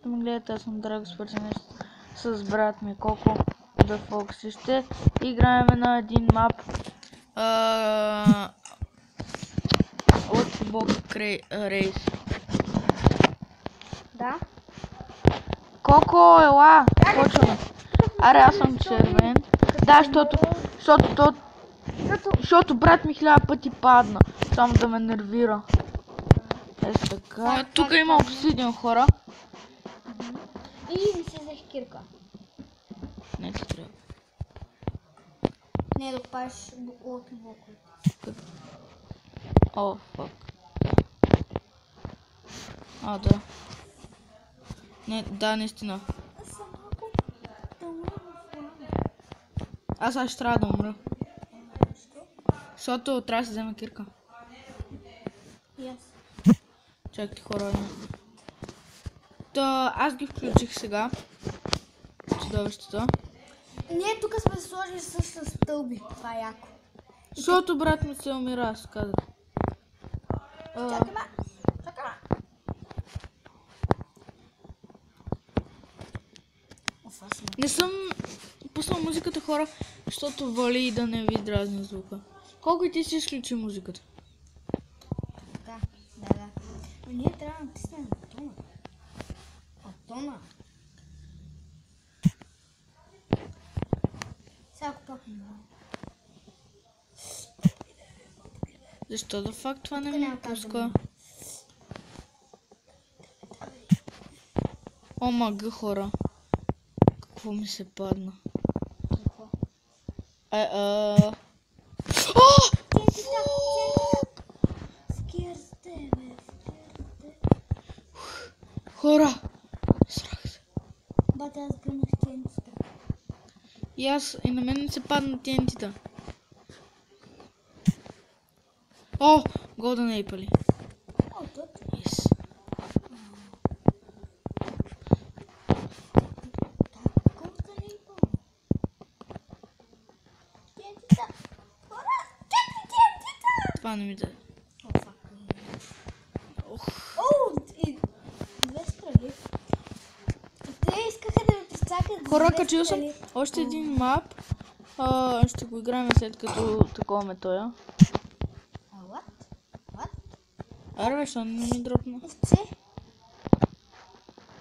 ме гледате, аз съм Драго, свързан с брат ми Коко да Фокси. Ще играем на един мап от Бог Рейс. Да. Коко, ела! Почваме. Аре, аз съм червен. Да, защото брат ми 1000 пъти падна. Само да ме нервира. Така. Тук има обсидиан, хора. И не се взех кирка. Не ти трябва. Не, да паш от блоковете. О, фак. Да. Не, да, наистина. Аз ще трябва да умра. Защото трябва да се вземе кирка. Чакайте, хора. Аз ги включих сега. Чудовищата. Ние тук сме сложили също стълби. Това е яко. Защото брат ми се умира, аз казах. Чакай, чакай. Не съм пуснал музиката, хора, защото воли и да не ви дразни звука. Колко и ти си изключи музиката? Да. Но ние трябва да натиснем тона. Сега ако пак не мога. Защо да факт това не ми пуска? О, мага, хора. Какво ми се падна? Какво? Скирте, бе. Хора! Срах се. Бате, аз гънах тентите. И на мен се падна тентите. О! Golden Apple. О, тут. Yes. Golden Apple. Тентите. Хора! Тентите! Това не ми даде. О, фак. О, и две страни. Те искаха да ме прецакат. Хора, качил съм още един мап. Ще го играем след като такова тоя. What? Аре, бе, що не ми дропна? Овце?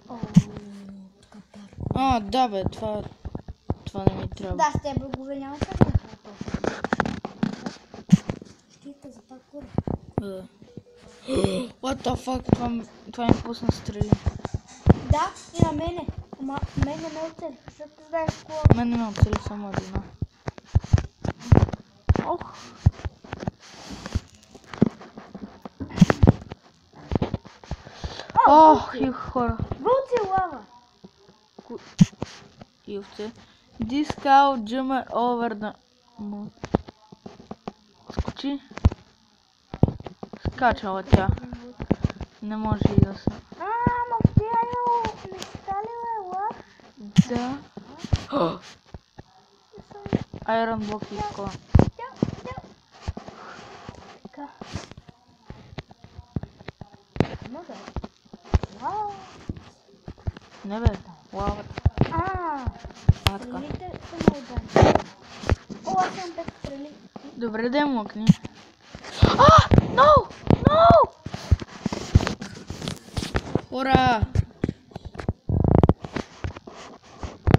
О, тук парко. Да, бе, това не ми трябва. Да, с теб брогове няма как да това. Щита за паркур. What the fuck, това ми пусна стрели. Да, и на мене. Ама мен не ме оцели, защото знаеш какво. Мен не ме оцели само една. Ох. Ох, и хора. Вълци лава. И овце. This cow jumper over the moon. Скочи. Скачала тя. Не може и да се. Ама втирано не стали ли лав? Да. Iron block искала. Така. Може. Вау. Не бе, лавата. Така. Стрелите са ме ударили. О, аз съм 5 стрели. Добре да я мокни. No! Хора!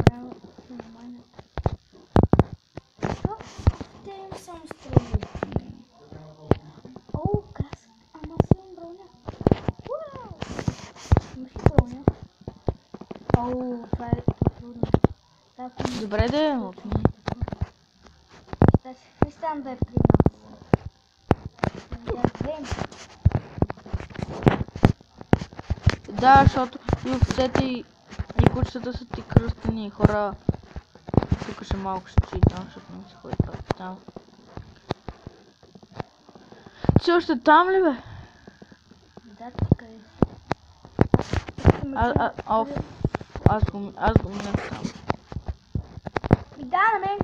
Браво, нормално. Що? Те им само стрели. О, каска. Ама си имам броня. Уау! Имаш ли броня? О, това е трудно. Добре да я мокни. Да си християн да е при нас. Да взем. Да, защото и овцете и кучетата са ти кръстени. Хора, тук ще малко ще читам, защото не се ходи пак там. Ти още там ли, бе? Да, така е. Аз го минах там. Да, на мен.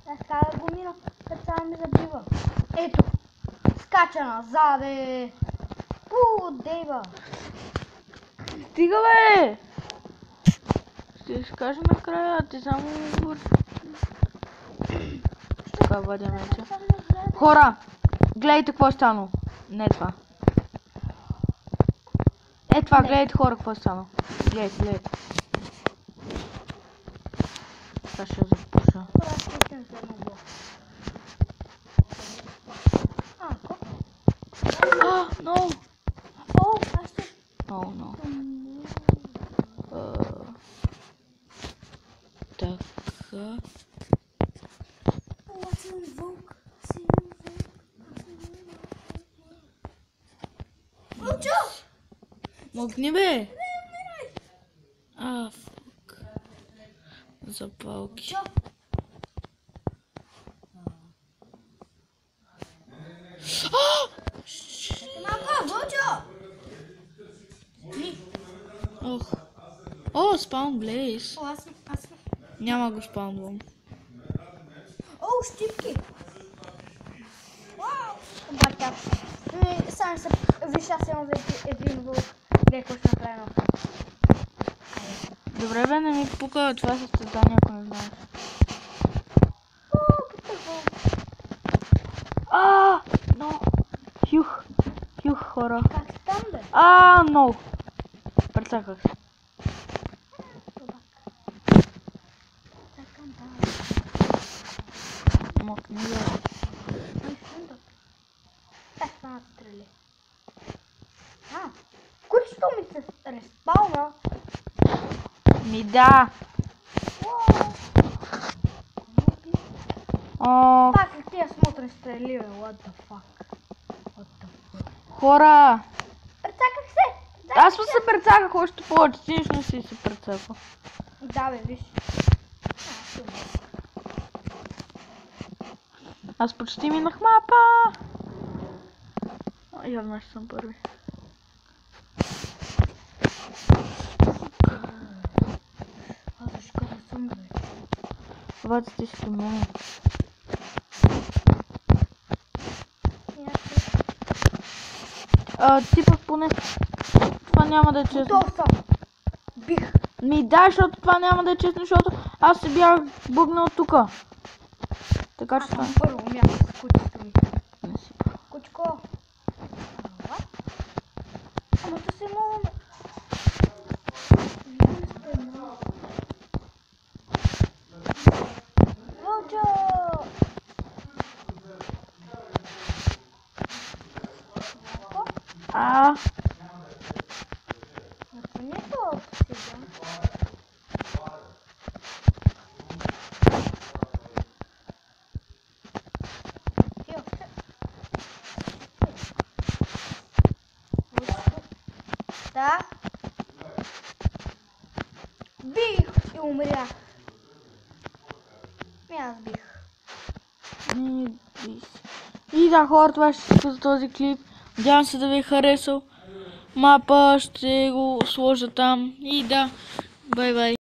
Аз така да го мина, като само ми забива. Ето. Скача назаде. Дейва. Стига, бе! Ще кажа накрая, ти само... Така, вадя меча. Хора! Гледайте какво е станало. Не това. Е това, гледайте хора какво е станало. Гледайте, гледайте. Сега ще запуша. No! Oh, no. Така. Могни, бе! Фук. Запалки. Ох. О, спаун Блейз. Няма го спаунвам. О, щипки! Вау! Батя. Сам се виж, аз имам един вълк. Леко ще направим. Добре, бе, не ми пука това състезание, ако не знаеш. Но. Хюх, хора. Как там, бе? Но. Прецаках се. Мокни, бе. Това стрели. Кучето ми се респауна. Ми да. Как тия смотри стрели, бе? What the fuck? Хора. Прецаках се! Аз се прецаках още повече. Ти не си се прецакал. Да, бе, виж. Аз почти минах мапа. Явно ще съм първи. Защо да съм, бе? Вадите си до мене. Ти пък поне. Това няма да е честно. Готов съм. Бих. Ми дай, защото това няма да е честно, защото аз се бях бъгнал тука. Така че това... Аз съм първо място с кучето ми. Не си. Кучко. Ама то си мога... Вълчо! Ето не е това сега. Да. Бих и умрях. Аз бих. И да, хора, това ще се за този клип. Надявам се да ви е харесал. Мапа ще го сложа там. И да, бай-бай.